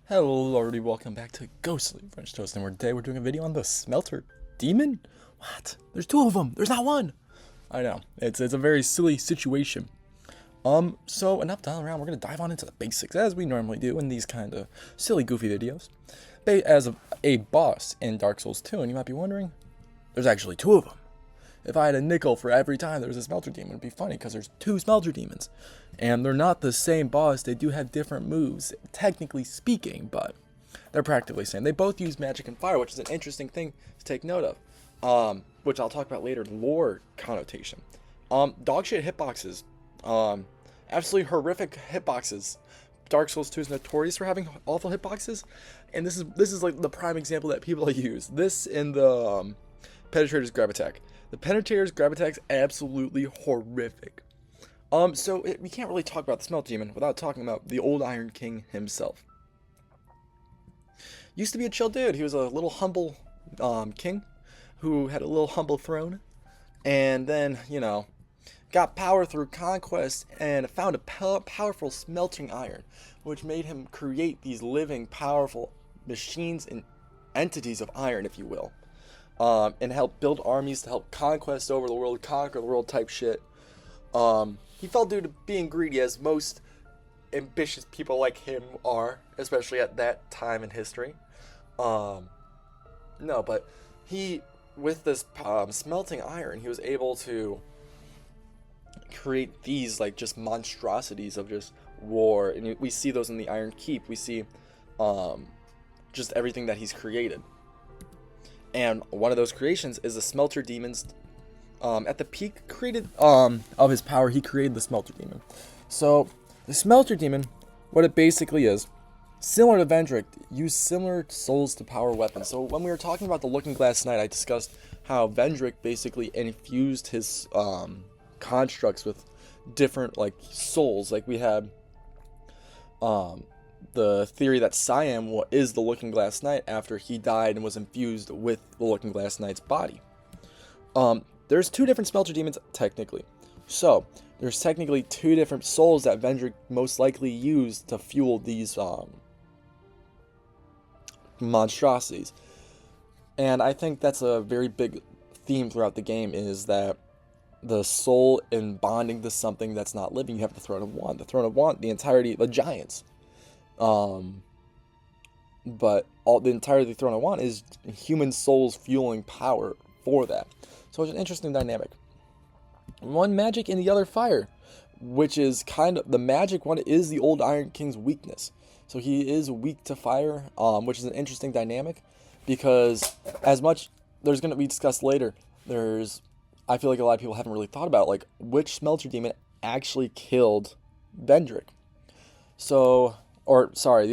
Hello everybody, welcome back to Ghostly French Toast, and today we're doing a video on the Smelter Demon? What? There's two of them! There's not one! I know, it's a very silly situation. So enough dialing around, we're gonna dive on into the basics, as we normally do in these kind of silly, goofy videos. As a boss in Dark Souls 2, and you might be wondering, there's actually two of them. If I had a nickel for every time there was a Smelter Demon, it'd be funny, because there's two Smelter Demons. And they're not the same boss, they do have different moves, technically speaking, but they're practically the same. They both use magic and fire, which is an interesting thing to take note of, which I'll talk about later in lore connotation. Dog shit hitboxes, absolutely horrific hitboxes. Dark Souls 2 is notorious for having awful hitboxes, and this is like the prime example that people use. This in the Penetrator's grab attack. The Penetrator's grab attack's absolutely horrific. We can't really talk about the Smelter Demon without talking about the old Iron King himself. Used to be a chill dude. He was a little humble king who had a little humble throne, and then, got power through conquest and found a powerful smelting iron, which made him create these living, powerful machines and entities of iron, if you will, and help build armies to help conquest over the world, conquer the world type shit. He fell due to being greedy, as most ambitious people like him are, especially at that time in history. But he, with this smelting iron, he was able to create these just monstrosities of just war, and we see those in the Iron Keep. We see just everything that he's created, and one of those creations is the Smelter Demon's. At the peak of his power, he created the Smelter Demon. So the Smelter Demon, what it basically is, similar to Vendrick, use similar souls to power weapons. So when we were talking about the Looking Glass Knight, I discussed how Vendrick basically infused his constructs with different souls. Like we had the theory that Siam is the Looking Glass Knight after he died and was infused with the Looking Glass Knight's body. There's two different Smelter Demons, technically. So, there's technically two different souls that Vendrick most likely used to fuel these monstrosities. And I think that's a very big theme throughout the game, is that the soul in bonding to something that's not living. You have the Throne of Want. The Throne of Want, the entirety, the giants. But the entirety of the Throne of Want is human souls fueling power for that. So it's an interesting dynamic. One magic and the other fire, which is kind of the magic one is the old Iron King's weakness. So he is weak to fire, which is an interesting dynamic, because as much there's going to be discussed later, I feel like a lot of people haven't really thought about which Smelter Demon actually killed Vendrick. The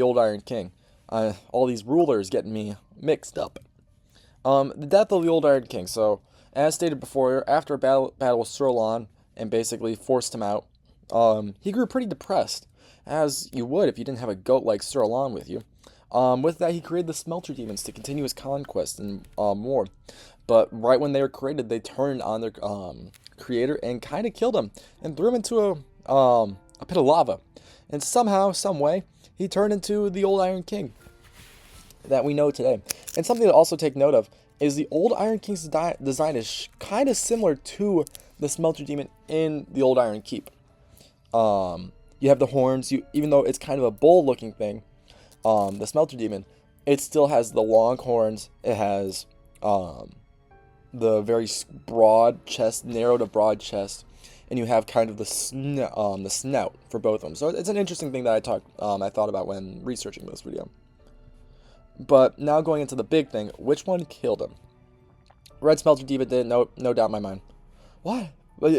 old Iron King. All these rulers getting me mixed up. The death of the old Iron King. So, as stated before, after a battle with Sirlon and basically forced him out, he grew pretty depressed, as you would if you didn't have a goat like Sirlon with you. With that, he created the Smelter Demons to continue his conquest and war. But right when they were created, they turned on their creator and kind of killed him and threw him into a pit of lava. And somehow, some way, he turned into the old Iron King that we know today. And something to also take note of is the old Iron King's design is kind of similar to the Smelter Demon in the old Iron Keep. You have the horns, even though it's kind of a bull looking thing, the Smelter Demon, it still has the long horns. It has the very broad chest, narrow to broad chest, and you have kind of the snout for both of them. So it's an interesting thing that I thought about when researching this video. But now going into the big thing, which one killed him? Red Smelter Demon did, no doubt in my mind. What?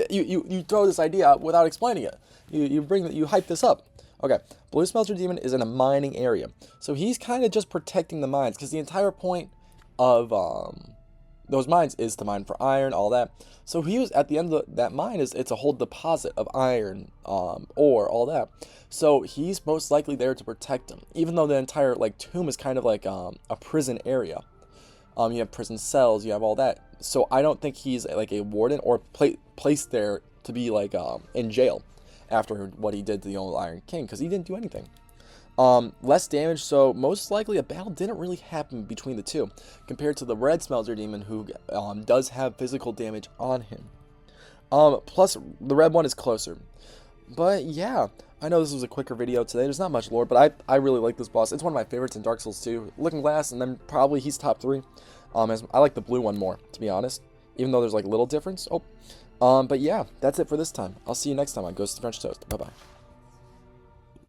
You throw this idea out without explaining it. You hype this up. Okay, Blue Smelter Demon is in a mining area, so he's kind of just protecting the mines, because the entire point of those mines is to mine for iron, all that. So he was at the end of that mine it's a whole deposit of iron, ore, all that. So he's most likely there to protect him, even though the entire tomb is kind of like a prison area. You have prison cells, you have all that. So I don't think he's a warden or placed there to be in jail after what he did to the old Iron King, because he didn't do anything. Less damage, so most likely a battle didn't really happen between the two, compared to the red Smelter Demon, who does have physical damage on him. Plus, the red one is closer. But yeah, I know this was a quicker video today. There's not much lore, but I really like this boss. It's one of my favorites in Dark Souls 2. Looking Glass, and then probably he's top 3. As I like the blue one more, to be honest, even though there's like little difference. But yeah, that's it for this time. I'll see you next time on Ghost of French Toast. Bye bye.